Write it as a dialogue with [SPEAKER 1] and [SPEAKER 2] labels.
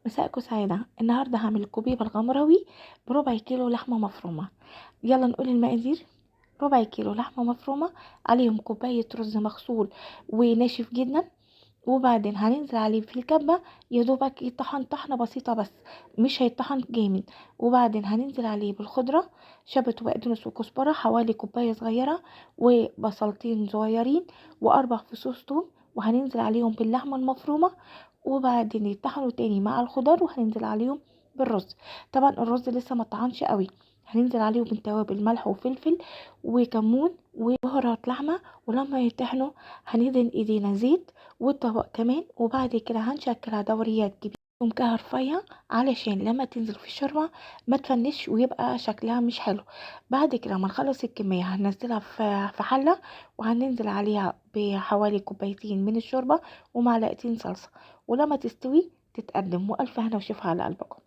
[SPEAKER 1] مساءكم سعيدة. النهاردة هعمل الكوبيبة الغمراوي بربع كيلو لحمة مفرومة. يلا نقول المقادير. ربع كيلو لحمة مفرومة، عليهم كوباية رز مغسول وناشف جدا، وبعدين هننزل عليه في الكبة يا دوبك يطحن طحنة بسيطة بس، مش هيطحن جامد. وبعدين هننزل عليه بالخضرة، شبت وبقدونس وكزبرة حوالي كوباية صغيرة، وبصلتين صغيرين، وأربع فصوص توم. وهننزل عليهم باللحمة المفرومة، وبعدين يطحنوا تاني مع الخضار، وهننزل عليهم بالرز. طبعا الرز لسه ما طحنش قوي. هننزل عليه بالتوابل ملح وفلفل وكمون وبهارات لحمة. ولما يطحنوا هندهن ايدينا زيت والطبق كمان، وبعد كده هنشكلها دوريات كبيرة سمكها رفيع، علشان لما تنزل في الشوربة ما تفنش ويبقى شكلها مش حلو. بعد كده ما نخلص الكمية هننزلها في حلة، وهننزل عليها بحوالي كوبايتين من الشوربة ومعلقتين صلصة، ولما تستوي تتقدم. وألف هنا وشفا على قلبكم.